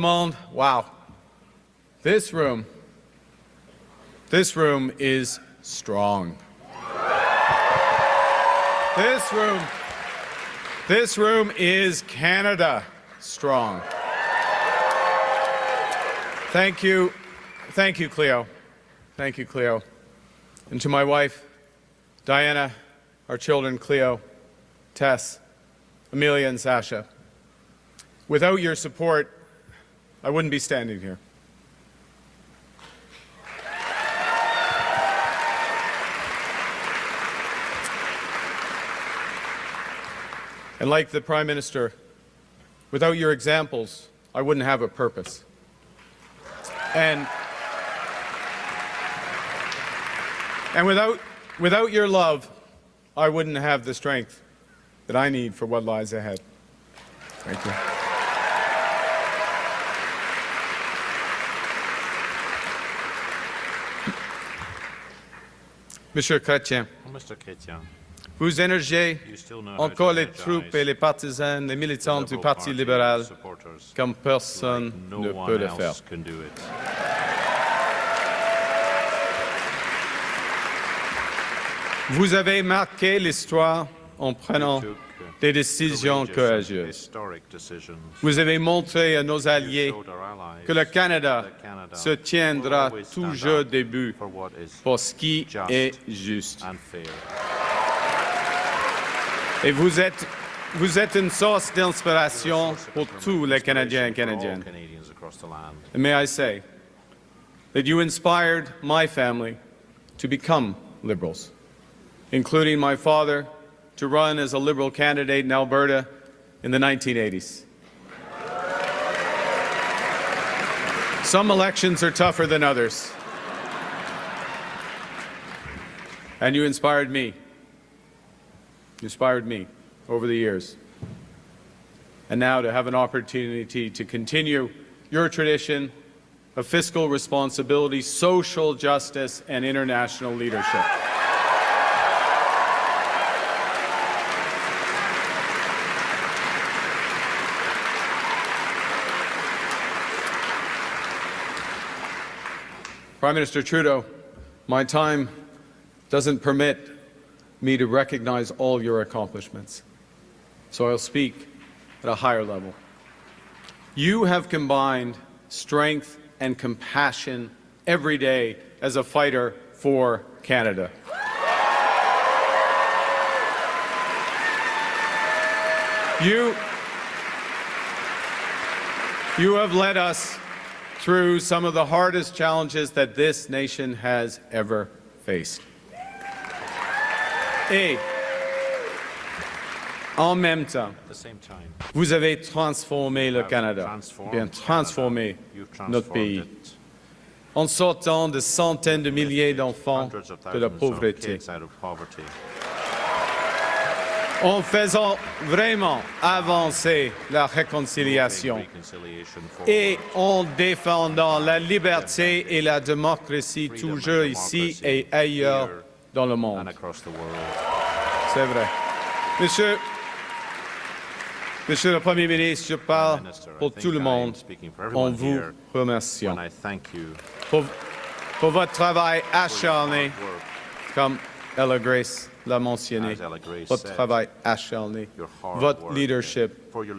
Wow. This room is strong. This room is Canada strong. Thank you, Cleo. Thank you, Cleo. And to my wife, Diana, our children, Cleo, Tess, Amelia, and Sasha. Without your support, I wouldn't be standing here. And like the Prime Minister, without your examples, I wouldn't have a purpose. And without your love, I wouldn't have the strength that I need for what lies ahead. Thank you. Monsieur Chrétien, vous énergez encore les troupes et les partisans, les militants du Parti libéral comme personne ne peut le faire. Vous avez marqué l'histoire en prenant des décisions courageuses. Vous avez montré à nos alliés que le Canada se tiendra toujours debout pour ce qui est juste. Et vous êtes une source d'inspiration pour tous les Canadiens et Canadiennes. And may I say that you inspired my family to become Liberals, including my father, to run as a Liberal candidate in Alberta in the 1980s. Some elections are tougher than others. And you inspired me. You inspired me over the years. And now to have an opportunity to continue your tradition of fiscal responsibility, social justice, and international leadership. Prime Minister Trudeau, my time doesn't permit me to recognize all your accomplishments, so I'll speak at a higher level. You have combined strength and compassion every day as a fighter for Canada. You have led us through some of the hardest challenges that this nation has ever faced. Et en même temps, vous avez transformé le Canada, bien transformé notre pays, en sortant de centaines de milliers d'enfants de la pauvreté, en faisant vraiment avancer la réconciliation et en défendant la liberté et la démocratie toujours ici et ailleurs dans le monde. C'est vrai. Monsieur le Premier ministre, je parle pour tout le monde en vous remerciant pour votre travail acharné, comme Ella Grace l'a mentionné, votre travail acharné, votre leadership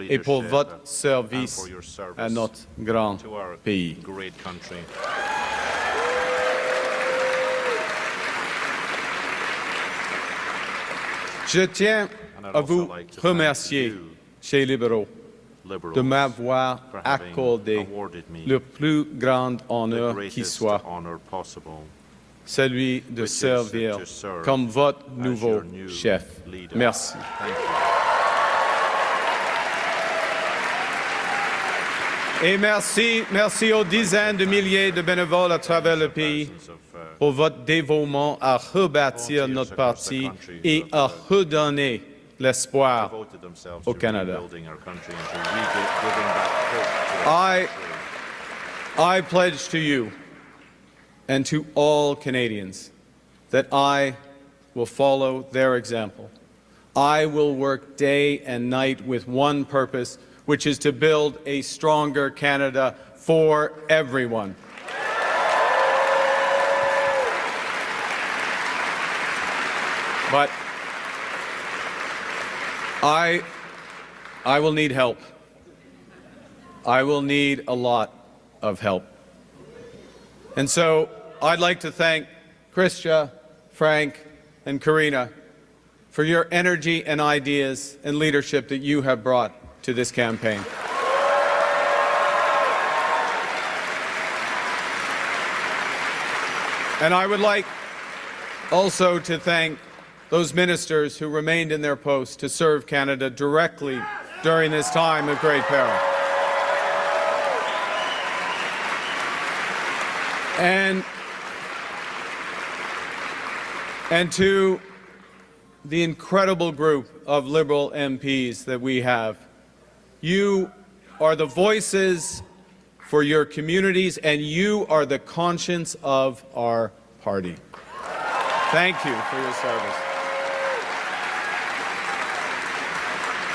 et pour votre service à notre grand pays. Je tiens à vous remercier, chers libéraux, de m'avoir accordé le plus grand honneur qui soit, celui de servir comme votre nouveau chef. Merci. Et merci aux dizaines de milliers de bénévoles à travers le pays pour votre dévouement à rebâtir notre parti et à redonner l'espoir au Canada. I pledge to you and to all Canadians that I will follow their example. I will work day and night with one purpose, which is to build a stronger Canada for everyone. But I will need help. I will need a lot of help. And so I'd like to thank Chrystia, Frank, and Karina for your energy and ideas and leadership that you have brought to this campaign. And I would like also to thank those ministers who remained in their posts to serve Canada directly during this time of great peril. And to the incredible group of Liberal MPs that we have, you are the voices for your communities, and you are the conscience of our party. Thank you for your service.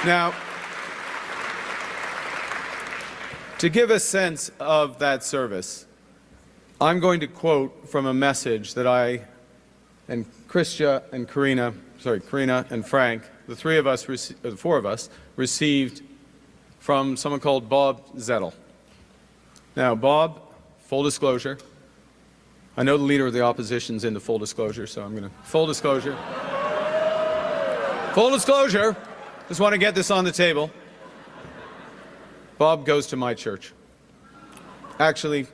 Now, to give a sense of that service, I'm going to quote from a message that I and Chrystia and Karina and Frank, the four of us, received from someone called Bob Zettel. Now, Bob, full disclosure, I know the leader of the opposition's into full disclosure, so I'm going to full disclosure. Full disclosure. Just want to get this on the table. Bob goes to my church. Actually,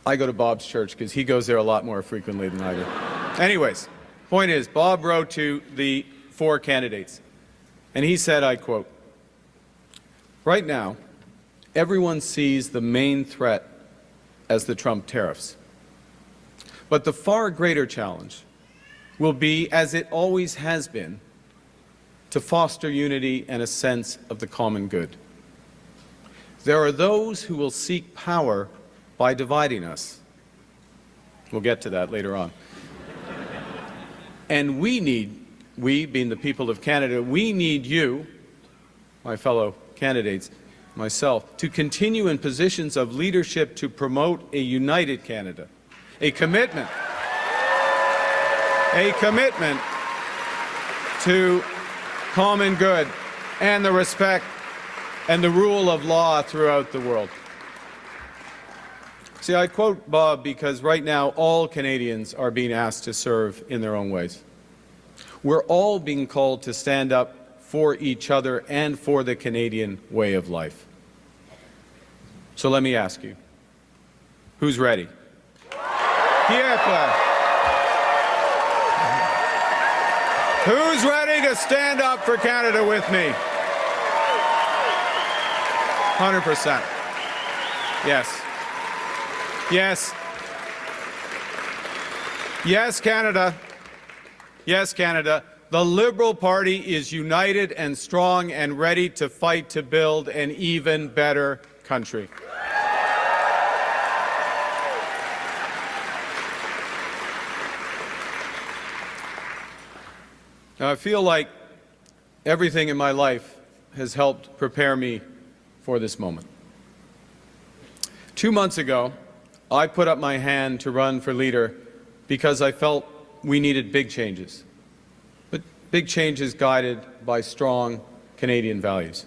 I go to Bob's church because he goes there a lot more frequently than I do. Anyways, point is, Bob wrote to the four candidates, and he said, I quote, "Right now, everyone sees the main threat as the Trump tariffs. But the far greater challenge will be, as it always has been, to foster unity and a sense of the common good. There are those who will seek power by dividing us." We'll get to that later on. And we being the people of Canada, we need you, my fellow candidates, myself, to continue in positions of leadership to promote a united Canada, a commitment to common good and the respect and the rule of law throughout the world. See, I quote Bob because right now all Canadians are being asked to serve in their own ways. We're all being called to stand up for each other and for the Canadian way of life. So let me ask you, who's ready? Pierre Claire. Who's ready to stand up for Canada with me? 100%. Yes. Yes. Yes, Canada. Yes, Canada. The Liberal Party is united and strong and ready to fight to build an even better country. Now, I feel like everything in my life has helped prepare me for this moment. 2 months ago, I put up my hand to run for leader because I felt we needed big changes, but big changes guided by strong Canadian values.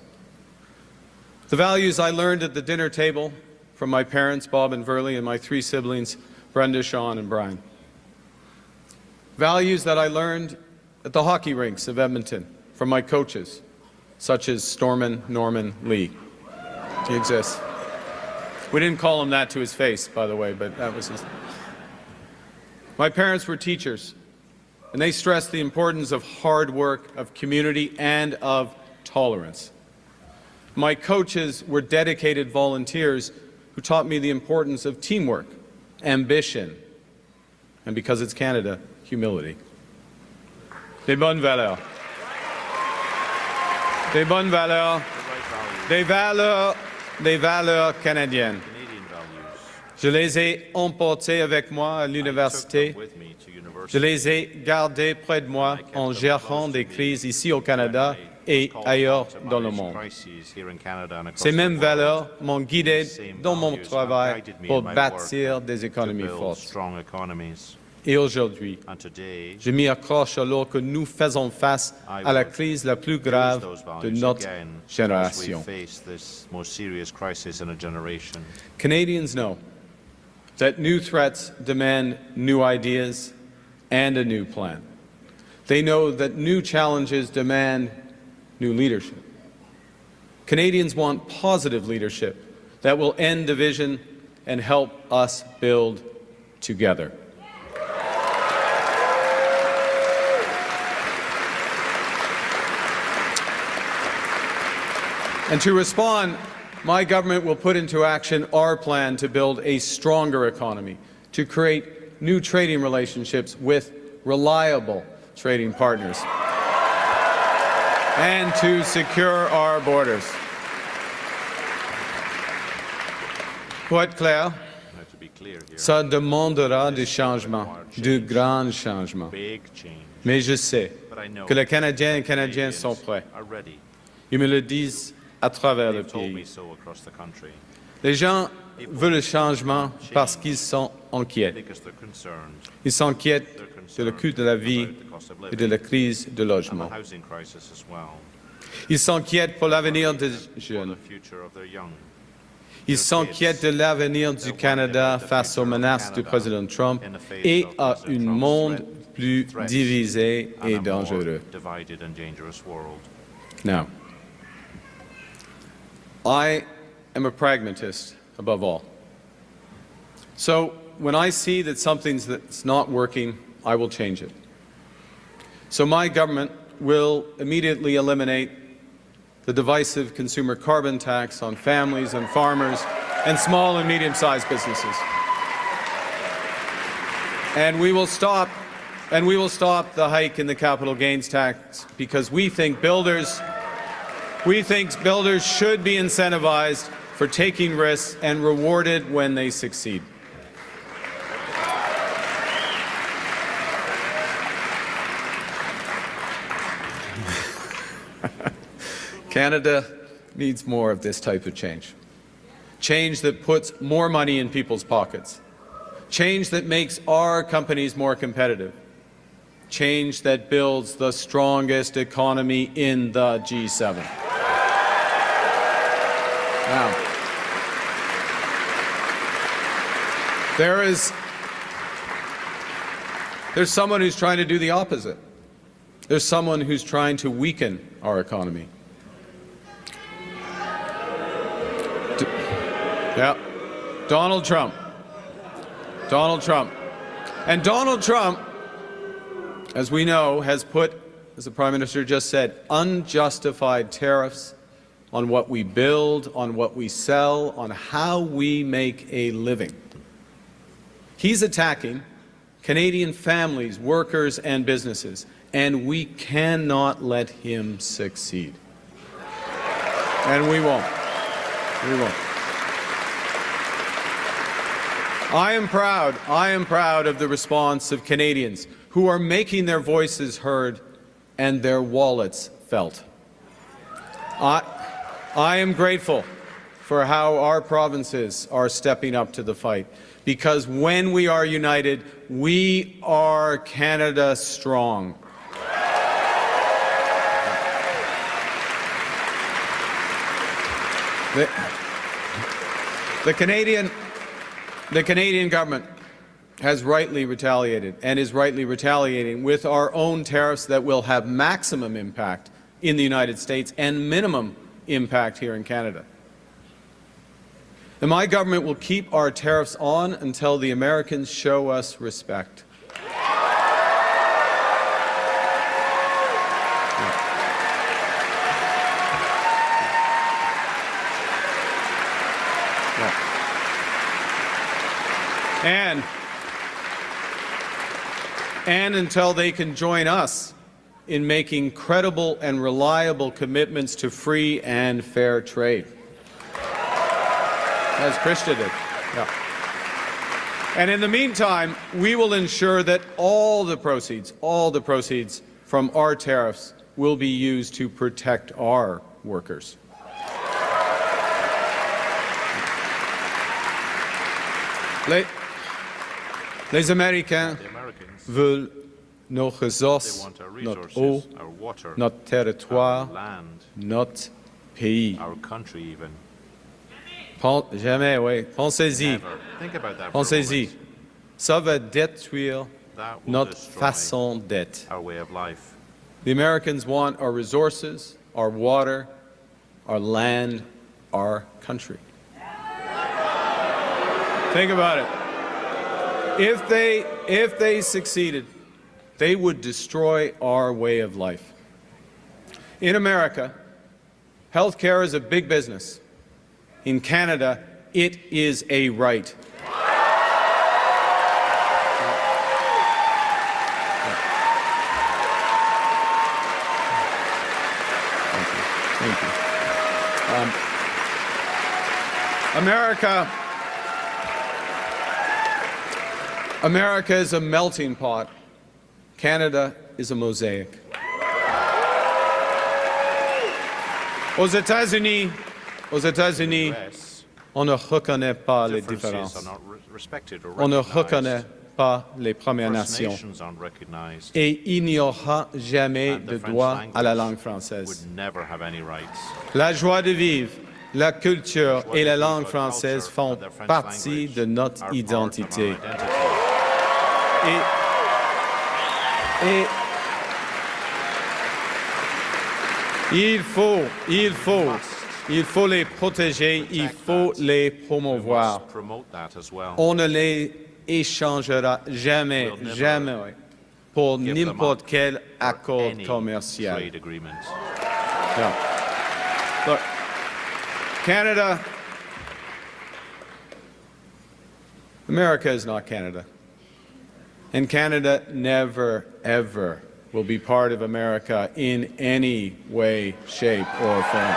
The values I learned at the dinner table from my parents, Bob and Verly, and my three siblings, Brenda, Sean, and Brian. Values that I learned at the hockey rinks of Edmonton from my coaches, such as Stormin Norman Lee. He exists. We didn't call him that to his face, by the way, but that was his. My parents were teachers, and they stressed the importance of hard work, of community, and of tolerance. My coaches were dedicated volunteers who taught me the importance of teamwork, ambition, and because it's Canada, humility. Des bonnes valeurs. Des bonnes valeurs. Des valeurs canadiennes. Je les ai emportées avec moi à l'université. Je les ai gardées près de moi en gérant des crises ici au Canada et ailleurs dans le monde. Ces mêmes valeurs m'ont guidé dans mon travail pour bâtir des économies fortes. Et aujourd'hui, je m'y accroche alors que nous faisons face à la crise la plus grave de notre génération. Canadians know that new threats demand new ideas and a new plan. They know that new challenges demand new leadership. Canadians want positive leadership that will end division and help us build together. And to respond, my government will put into action our plan to build a stronger economy, to create new trading relationships with reliable trading partners, and to secure our borders. Pour être clair, ça demandera du changement, de grands changements. Mais je sais que les Canadiens et Canadiennes sont prêts. Ils me le disent à travers le pays. Les gens veulent le changement parce qu'ils sont inquiets. Ils s'inquiètent de le coût de la vie et de la crise du logement. Ils s'inquiètent pour l'avenir des jeunes. Ils s'inquiètent de l'avenir du Canada face aux menaces du président Trump et à un monde plus divisé et dangereux. Now, I am a pragmatist above all. So when I see that something's not working, I will change it. So my government will immediately eliminate the divisive consumer carbon tax on families and farmers and small and medium-sized businesses. And we will stop the hike in the capital gains tax because we think builders should be incentivized for taking risks and rewarded when they succeed. Canada needs more of this type of change. Change that puts more money in people's pockets. Change that makes our companies more competitive. Change that builds the strongest economy in the G7. Now, there's someone who's trying to do the opposite. There's someone who's trying to weaken our economy. Yeah, Donald Trump. And Donald Trump, as we know, has put, as the Prime Minister just said, unjustified tariffs on what we build, on what we sell, on how we make a living. He's attacking Canadian families, workers, and businesses, and we cannot let him succeed. And we won't. We won't. I am proud of the response of Canadians who are making their voices heard and their wallets felt. I am grateful for how our provinces are stepping up to the fight, because when we are united, we are Canada strong. The Canadian government has rightly retaliated and is rightly retaliating with our own tariffs that will have maximum impact in the United States and minimum impact here in Canada. And my government will keep our tariffs on until the Americans show us respect. And until they can join us in making credible and reliable commitments to free and fair trade. As Christian did. Yeah. And in the meantime, we will ensure that all the proceeds from our tariffs will be used to protect our workers. Les Américains veulent nos ressources, notre eau, notre territoire, notre pays. Jamais, oui. Pensez-y. Pensez-y. Ça va détruire notre façon d'être. The Americans want our resources, our water, our land, our country. Think about it. If they succeeded, they would destroy our way of life. In America, healthcare is a big business. In Canada, it is a right. Thank you. America is a melting pot. Canada is a mosaic. Aux États-Unis, on ne reconnaît pas les différences. On ne reconnaît pas les Premières Nations. Et il n'y aura jamais de droit à la langue française. La joie de vivre, la culture et la langue française font partie de notre identité. Et il faut les protéger, il faut les promouvoir. On ne les échangera jamais pour n'importe quel accord commercial. Yeah. Look, Canada, America is not Canada. And Canada never, ever will be part of America in any way, shape, or form.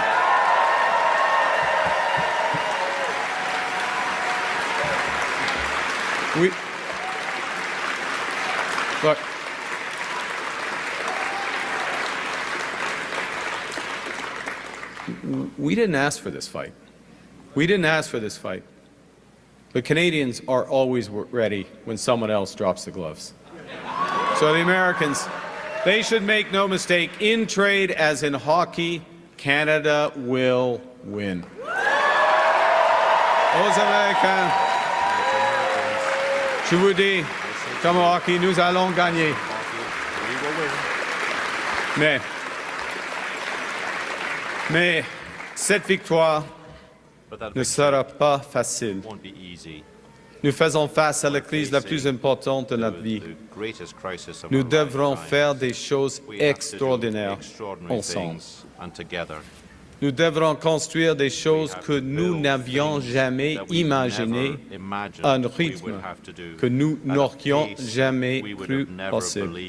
Look, we didn't ask for this fight. We didn't ask for this fight. But Canadians are always ready when someone else drops the gloves. So the Americans, they should make no mistake, in trade as in hockey, Canada will win. Aux Américains, je vous dis, comme au hockey, nous allons gagner. Mais cette victoire ne sera pas facile. Nous faisons face à la crise la plus importante de notre vie. Nous devrons faire des choses extraordinaires ensemble. Nous devrons construire des choses que nous n'avions jamais imaginées à un rythme que nous n'aurions jamais cru possible.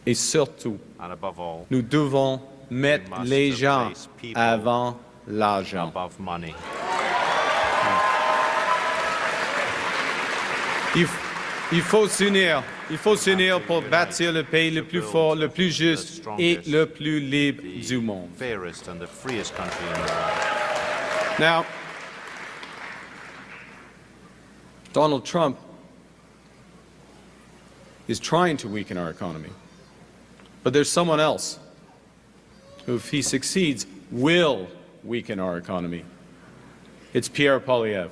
Et surtout, nous devons mettre les gens avant l'argent. Il faut s'unir pour bâtir le pays le plus fort, le plus juste et le plus libre du monde. Now, Donald Trump is trying to weaken our economy, but there's someone else who, if he succeeds, will weaken our economy. It's Pierre Poilievre.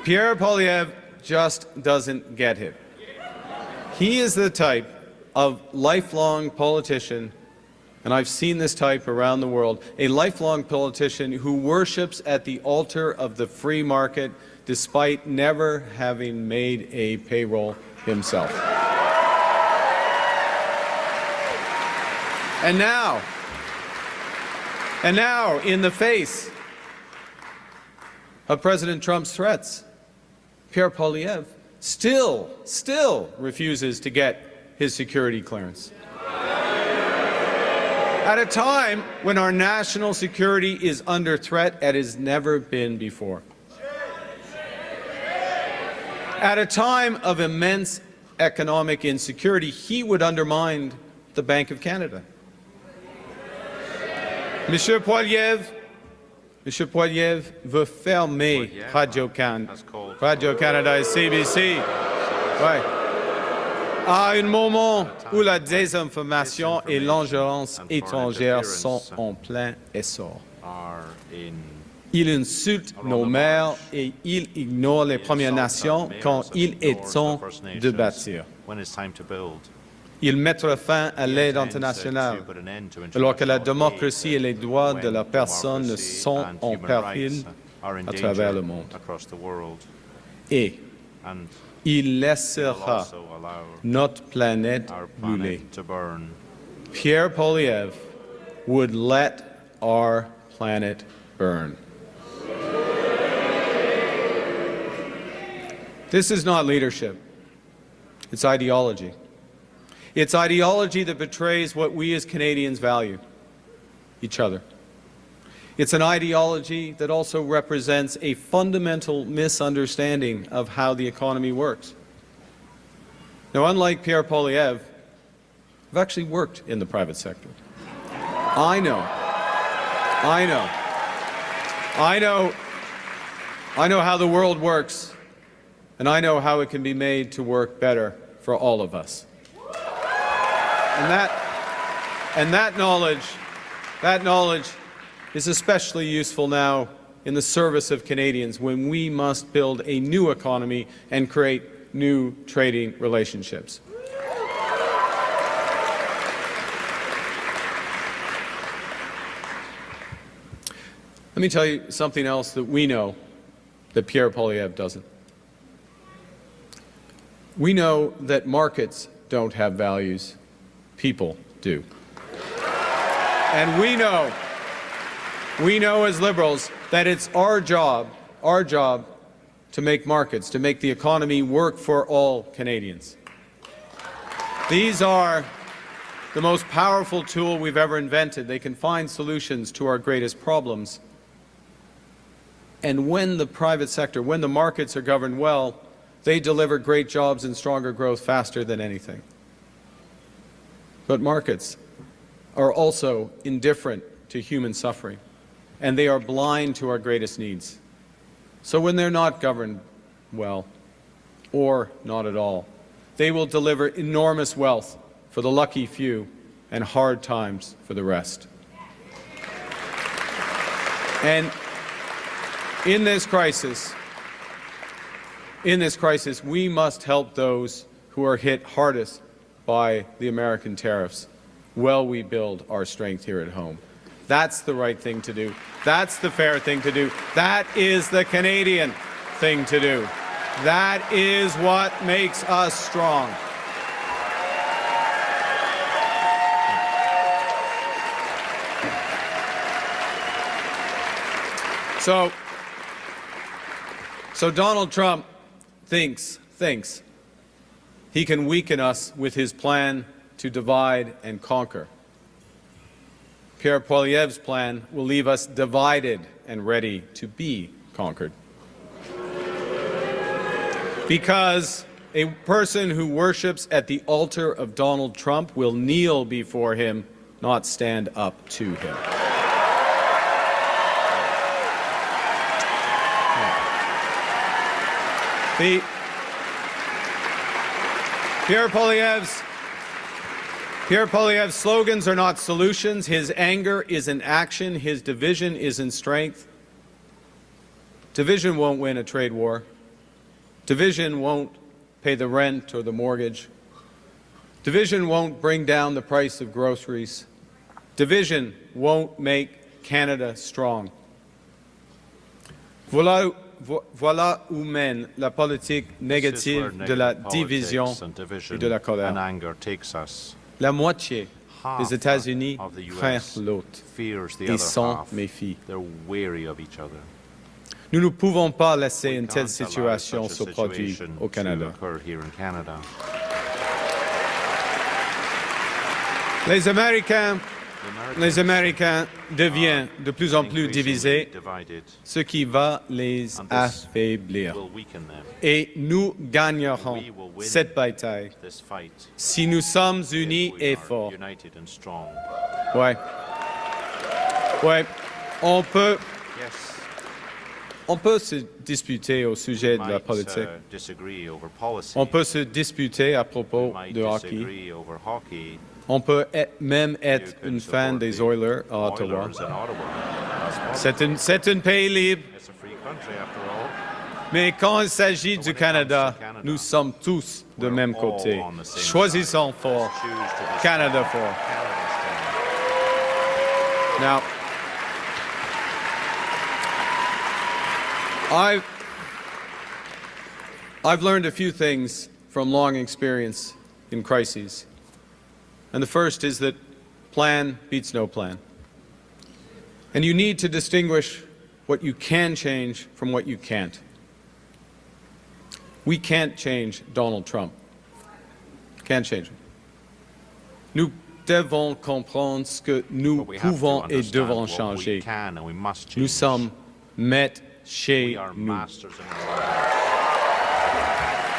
Pierre Poilievre just doesn't get it. He is the type of lifelong politician, and I've seen this type around the world, a lifelong politician who worships at the altar of the free market despite never having made a payroll himself. And now, in the face of President Trump's threats, Pierre Poilievre still refuses to get his security clearance. At a time when our national security is under threat as it has never been before. At a time of immense economic insecurity, he would undermine the Bank of Canada. Monsieur Poilievre veut fermer Radio-Canada et CBC. Ouais. À un moment où la désinformation et l'ingérence étrangère sont en plein essor. Il insulte nos maires et il ignore les Premières Nations quand il est temps de bâtir. Il mettra fin à l'aide internationale alors que la démocratie et les droits de la personne sont en péril à travers le monde. Et il laissera notre planète brûler. Pierre Poilievre would let our planet burn. This is not leadership. It's ideology. It's ideology that betrays what we as Canadians value, each other. It's an ideology that also represents a fundamental misunderstanding of how the economy works. Now, unlike Pierre Poilievre, I've actually worked in the private sector. I know how the world works, and I know how it can be made to work better for all of us. And that knowledge is especially useful now in the service of Canadians when we must build a new economy and create new trading relationships. Let me tell you something else that we know that Pierre Poilievre doesn't. We know that markets don't have values, people do. And we know as Liberals that it's our job to make markets, to make the economy work for all Canadians. These are the most powerful tool we've ever invented. They can find solutions to our greatest problems. And when the private sector, when the markets are governed well, they deliver great jobs and stronger growth faster than anything. But markets are also indifferent to human suffering, and they are blind to our greatest needs. So when they're not governed well, or not at all, they will deliver enormous wealth for the lucky few and hard times for the rest. And in this crisis, we must help those who are hit hardest by the American tariffs while we build our strength here at home. That's the right thing to do. That's the fair thing to do. That is the Canadian thing to do. That is what makes us strong. So Donald Trump thinks he can weaken us with his plan to divide and conquer. Pierre Poilievre's plan will leave us divided and ready to be conquered. Because a person who worships at the altar of Donald Trump will kneel before him, not stand up to him. Pierre Poilievre's slogans are not solutions. His anger is in action. His division is in strength. Division won't win a trade war. Division won't pay the rent or the mortgage. Division won't bring down the price of groceries. Division won't make Canada strong. Voilà où mène la politique négative de la division et de la colère. La moitié des États-Unis craignent l'autre et s'en méfient. Nous ne pouvons pas laisser une telle situation se produire au Canada. Les Américains les Américains deviennent de plus en plus divisés, ce qui va les affaiblir. Et nous gagnerons cette bataille si nous sommes unis et forts. Ouais. Ouais. On peut se disputer au sujet de la politique. On peut se disputer à propos de hockey. On peut même être une fan des Oilers à Ottawa. C'est un pays libre. Mais quand il s'agit du Canada, nous sommes tous de même côté. Choisissons fort. Canada fort. Now, I've learned a few things from long experience in crises. And the first is that plan beats no plan. And you need to distinguish what you can change from what you can't. We can't change Donald Trump. Can't change him. Nous devons comprendre ce que nous pouvons et devons changer. Nous sommes maîtres chez nous.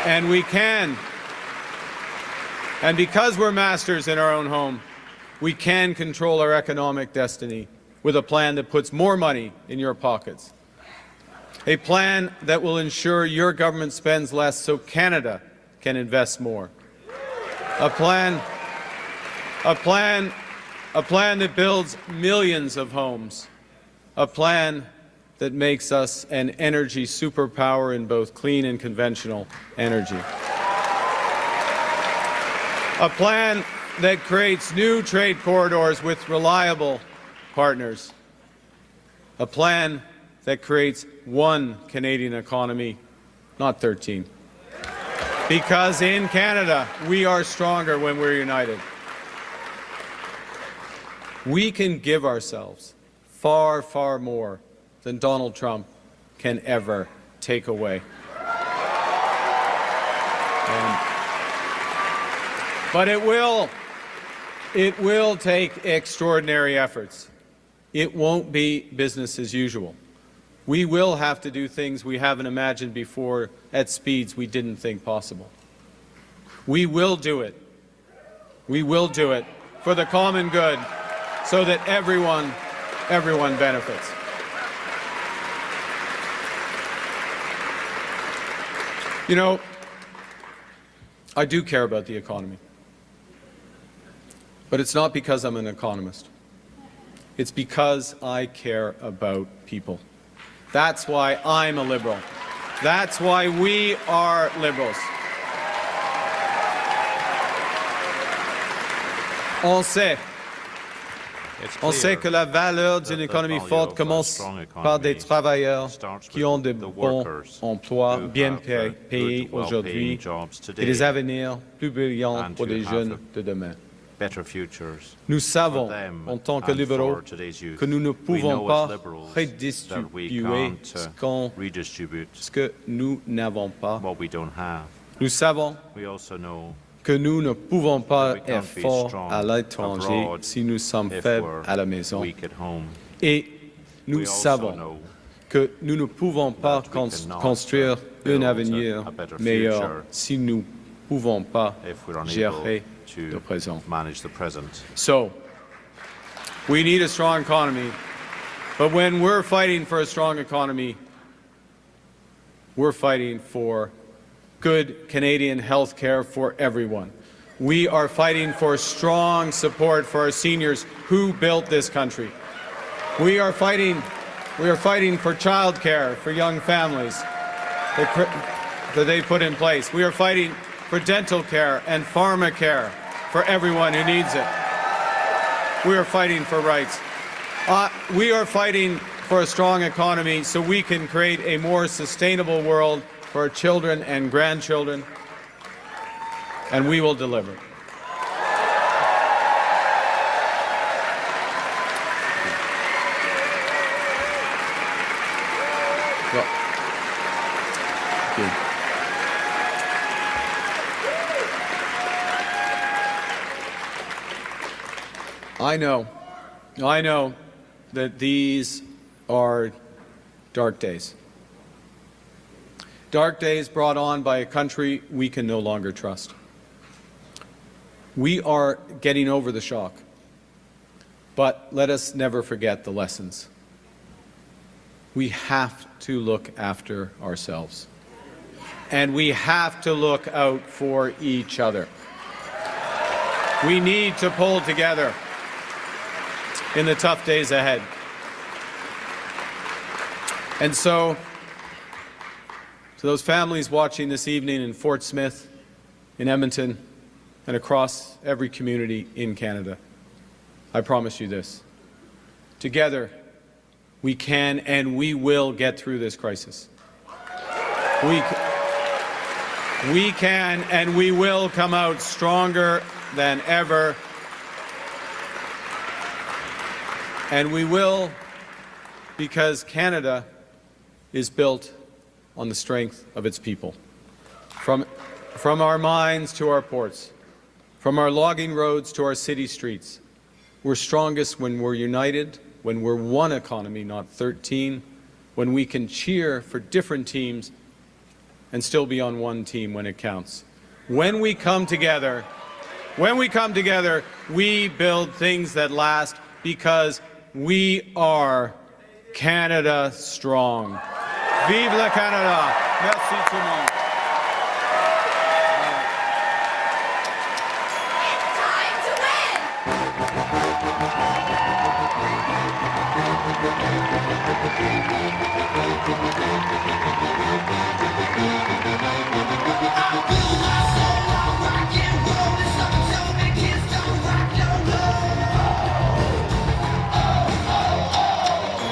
And we can. And because we're masters in our own home, we can control our economic destiny with a plan that puts more money in your pockets. A plan that will ensure your government spends less so Canada can invest more. A plan that builds millions of homes. A plan that makes us an energy superpower in both clean and conventional energy. A plan that creates new trade corridors with reliable partners. A plan that creates one Canadian economy, not 13. Because in Canada, we are stronger when we're united. We can give ourselves far, far more than Donald Trump can ever take away. But it will take extraordinary efforts. It won't be business as usual. We will have to do things we haven't imagined before at speeds we didn't think possible. We will do it. We will do it for the common good so that everyone benefits. You know, I do care about the economy. But it's not because I'm an economist. It's because I care about people. That's why I'm a liberal. That's why we are liberals. On sait que la valeur d'une économie forte commence par des travailleurs qui ont de bons emplois bien payés aujourd'hui et des avenirs plus brillants pour les jeunes de demain. Nous savons, en tant que libéraux, que nous ne pouvons pas redistribuer ce que nous n'avons pas. Nous savons que nous ne pouvons pas être forts à l'étranger si nous sommes faibles à la maison. Et nous savons que nous ne pouvons pas construire un avenir meilleur si nous ne pouvons pas gérer le présent. So, we need a strong economy, but when we're fighting for a strong economy, we're fighting for good Canadian health care for everyone. We are fighting for strong support for our seniors who built this country. We are fighting for child care for young families that they put in place. We are fighting for dental care and pharma care for everyone who needs it. We are fighting for rights. We are fighting for a strong economy so we can create a more sustainable world for our children and grandchildren, and we will deliver. Well, I know I know that these are dark days. Dark days brought on by a country we can no longer trust. We are getting over the shock, but let us never forget the lessons. We have to look after ourselves, and we have to look out for each other. We need to pull together in the tough days ahead. And so, to those families watching this evening in Fort Smith, in Edmonton, and across every community in Canada, I promise you this. Together, we can and we will get through this crisis. We can and we will come out stronger than ever. And we will, because Canada is built on the strength of its people. From our mines to our ports, from our logging roads to our city streets, we're strongest when we're united, when we're one economy, not 13, when we can cheer for different teams and still be on one team when it counts. When we come together, we build things that last because we are Canada strong. Vive le Canada! Merci tout le monde. Time to win!